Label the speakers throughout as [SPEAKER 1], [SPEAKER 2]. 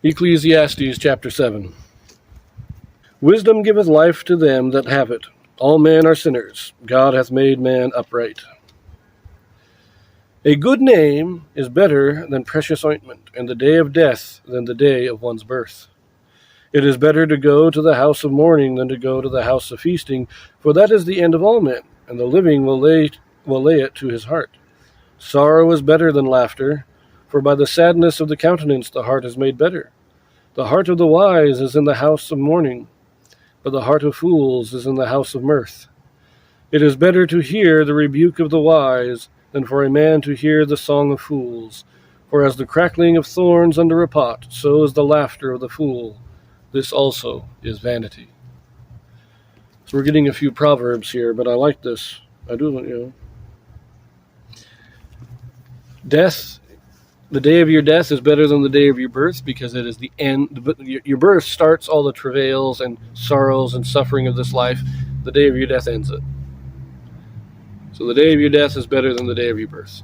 [SPEAKER 1] Ecclesiastes chapter 7. Wisdom giveth life to them that have it. All men are sinners. God hath made man upright. A good name is better than precious ointment, and the day of death than the day of one's birth. It is better to go to the house of mourning than to go to the house of feasting, for that is the end of all men, and the living will lay it to his heart. Sorrow is better than laughter, for by the sadness of the countenance the heart is made better. The heart of the wise is in the house of mourning, but the heart of fools is in the house of mirth. It is better to hear the rebuke of the wise than for a man to hear the song of fools. For as the crackling of thorns under a pot, so is the laughter of the fool. This also is vanity. So we're getting a few proverbs here, but I like this. I do, Death. The day of your death is better than the day of your birth, because it is the end. Your birth starts all the travails and sorrows and suffering of this life. The day of your death ends it. So the day of your death is better than the day of your birth.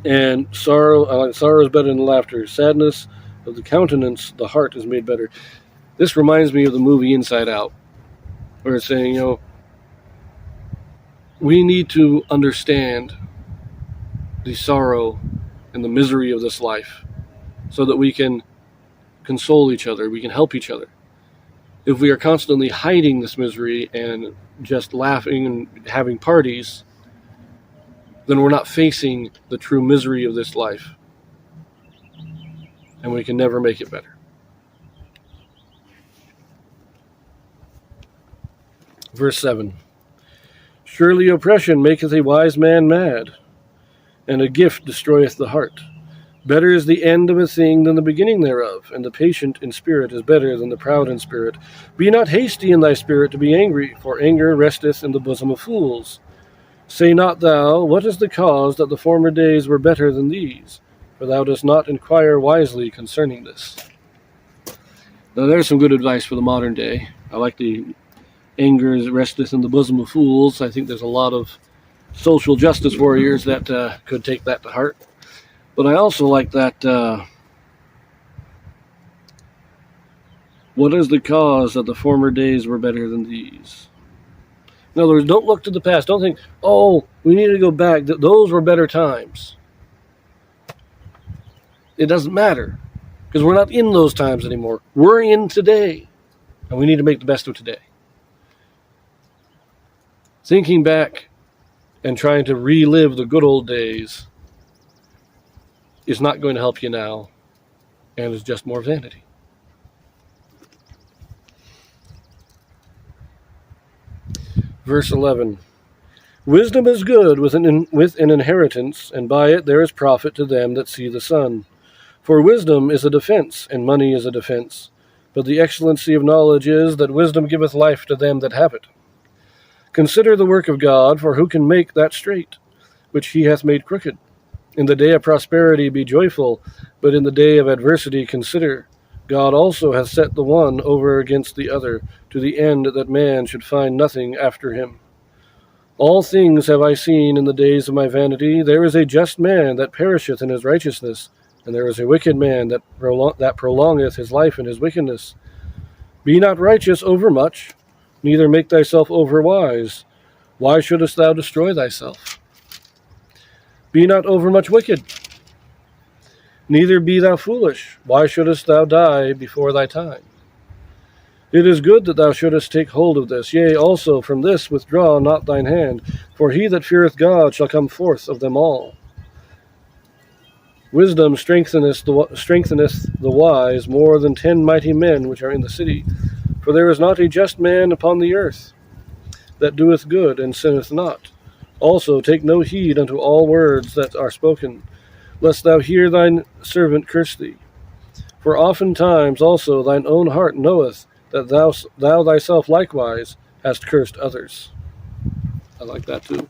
[SPEAKER 1] And sorrow is better than laughter. Sadness of the countenance, the heart is made better. This reminds me of the movie Inside Out, where it's saying, we need to understand the sorrow and the misery of this life so that we can console each other, we can help each other. If we are constantly hiding this misery and just laughing and having parties, then we're not facing the true misery of this life, and we can never make it better. Verse 7. Surely oppression maketh a wise man mad, and a gift destroyeth the heart. Better is the end of a thing than the beginning thereof, and the patient in spirit is better than the proud in spirit. Be not hasty in thy spirit to be angry, for anger resteth in the bosom of fools. Say not thou, what is the cause that the former days were better than these? For thou dost not inquire wisely concerning this. Now there's some good advice for the modern day. I like the anger resteth in the bosom of fools. I think there's a lot of social justice warriors that could take that to heart. But I also like that, what is the cause that the former days were better than these? In other words, don't look to the past. Don't think, we need to go back. Those were better times. It doesn't matter, because we're not in those times anymore. We're in today, and we need to make the best of today. Thinking back and trying to relive the good old days is not going to help you now, and is just more vanity. Verse 11. Wisdom is good with an inheritance, and by it there is profit to them that see the sun. For wisdom is a defense, and money is a defense. But the excellency of knowledge is that wisdom giveth life to them that have it. Consider the work of God, for who can make that straight, which he hath made crooked? In the day of prosperity be joyful, but in the day of adversity consider. God also hath set the one over against the other, to the end that man should find nothing after him. All things have I seen in the days of my vanity. There is a just man that perisheth in his righteousness, and there is a wicked man that prolongeth his life in his wickedness. Be not righteous overmuch, neither make thyself overwise. Why shouldest thou destroy thyself? Be not overmuch wicked, neither be thou foolish. Why shouldest thou die before thy time? It is good that thou shouldest take hold of this. Yea, also from this withdraw not thine hand, for he that feareth God shall come forth of them all. Wisdom strengtheneth the wise more than 10 mighty men which are in the city. For there is not a just man upon the earth that doeth good and sinneth not. Also take no heed unto all words that are spoken, lest thou hear thine servant curse thee. For oftentimes also thine own heart knoweth that thou thyself likewise hast cursed others. I like that too.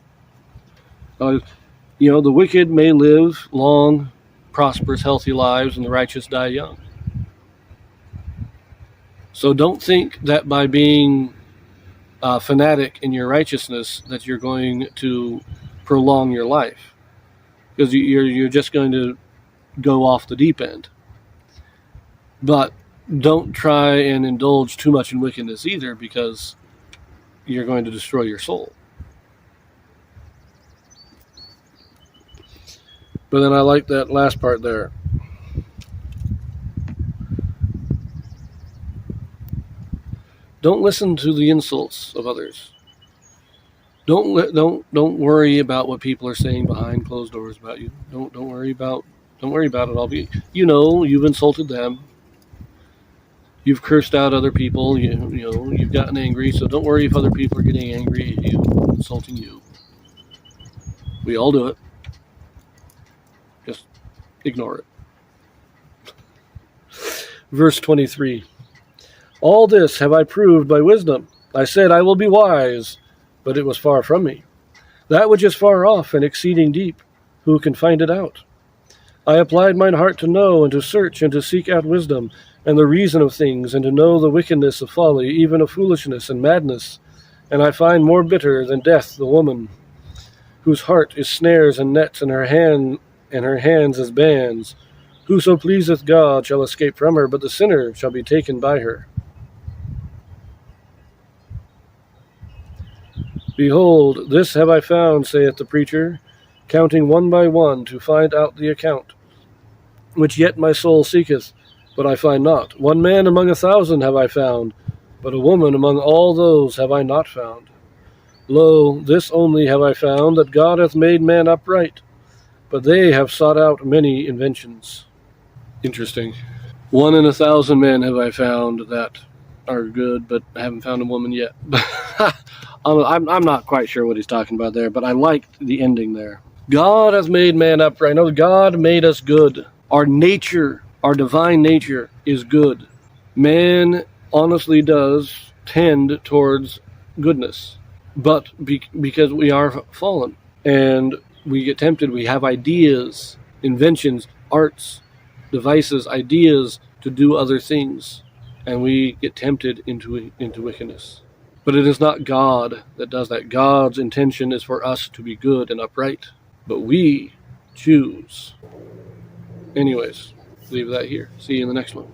[SPEAKER 1] The wicked may live long, prosperous, healthy lives, and the righteous die young. So don't think that by being fanatic in your righteousness that you're going to prolong your life, because you're just going to go off the deep end. But don't try and indulge too much in wickedness either, because you're going to destroy your soul. But then I like that last part there. Don't listen to the insults of others. Don't worry about what people are saying behind closed doors about you. Don't worry about it all. You've insulted them. You've cursed out other people. You've gotten angry. So don't worry if other people are getting angry at you, insulting you. We all do it. Just ignore it. Verse 23. All this have I proved by wisdom. I said, I will be wise, but it was far from me. That which is far off and exceeding deep, who can find it out? I applied mine heart to know and to search and to seek out wisdom and the reason of things, and to know the wickedness of folly, even of foolishness and madness. And I find more bitter than death the woman, whose heart is snares and nets, and her hands as bands. Whoso pleaseth God shall escape from her, but the sinner shall be taken by her. Behold, this have I found, saith the preacher, counting one by one to find out the account, which yet my soul seeketh, but I find not. One man among 1,000 have I found, but a woman among all those have I not found. Lo, this only have I found, that God hath made man upright, but they have sought out many inventions. Interesting. 1 in 1,000 men have I found that are good, but I haven't found a woman yet. I'm not quite sure what he's talking about there, but I liked the ending there. God hath made man upright. No, God made us good. Our nature, our divine nature, is good. Man honestly does tend towards goodness, but because we are fallen and we get tempted, we have ideas, inventions, arts, devices, ideas to do other things, and we get tempted into wickedness. But it is not God that does that. God's intention is for us to be good and upright, but we choose. Anyways, leave that here. See you in the next one.